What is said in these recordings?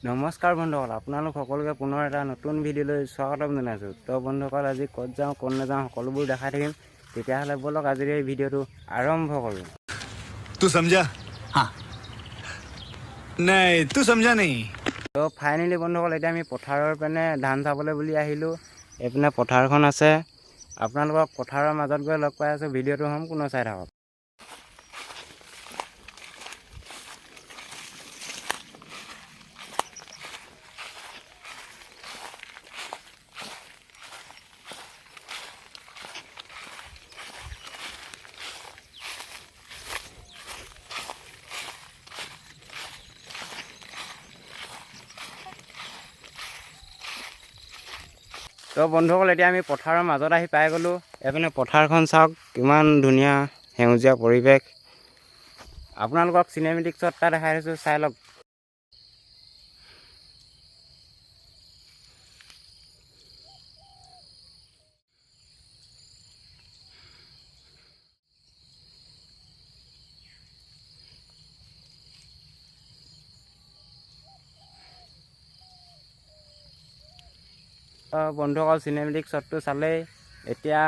নমস্কাৰ বন্ধুসকল, আপোনালোক সকলোকে পুনৰ এটা নতুন ভিডিঅ'লৈ স্বাগতম জনাইছোঁ। তো বন্ধুসকল, আজি ক'ত যাওঁ ক'ত নাযাওঁ সকলোবোৰ দেখাই থাকিম। তেতিয়াহ'লে ব'লক আজিৰ এই ভিডিঅ'টো আৰম্ভ কৰোঁ। तू समझा? हाँ नहीं तू समझा नहीं। তো ফাইনেলি বন্ধুসকল, এতিয়া আমি পথাৰৰ পিনে ধান চাবলৈ বুলি আহিলোঁ। এইপিনে পথাৰখন আছে, আপোনালোকক পথাৰৰ মাজত গৈ লগ পাই আছোঁ। ভিডিঅ'টো সম্পূৰ্ণ চাই থাকক। তো বন্ধুসকল, এতিয়া আমি পথাৰৰ মাজত আহি পাই গ'লোঁ। এইপিনে পথাৰখন চাওক, কিমান ধুনীয়া সেউজীয়া পৰিৱেশ। আপোনালোকক চিনেমেটিক শ্বট এটা দেখাই দিছোঁ, চাই লওক। বন্ধুসকল, চিনেমেটিক শ্বটটো চালেই। এতিয়া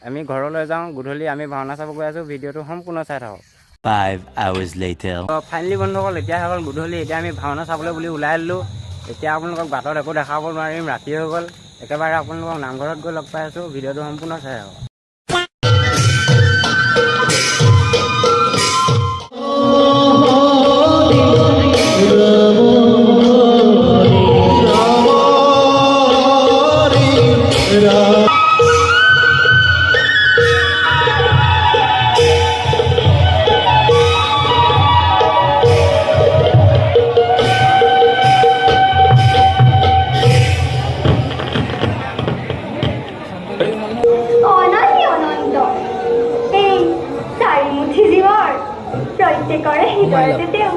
আমি ঘৰলৈ যাওঁ। গধূলি আমি ভাওনা চাব গৈ আছোঁ। ভিডিঅ'টো সম্পূৰ্ণ চাই থাকক। 5 hours later. ফাইনেলি বন্ধুসকল, এতিয়া হৈ গ'ল গধূলি। এতিয়া আমি ভাওনা চাবলৈ বুলি ওলাই আহিলোঁ। এতিয়া আপোনালোকক বাটত একো দেখাব নোৱাৰিম, ৰাতি হৈ গ'ল। একেবাৰে আপোনালোকক নামঘৰত গৈ লগ পাই আছোঁ। ভিডিঅ'টো সম্পূৰ্ণ চাই থাকক। প্ৰত্যেকৰে হৃদয়তে তেওঁ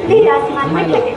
বিৰাজমান হৈ থাকে।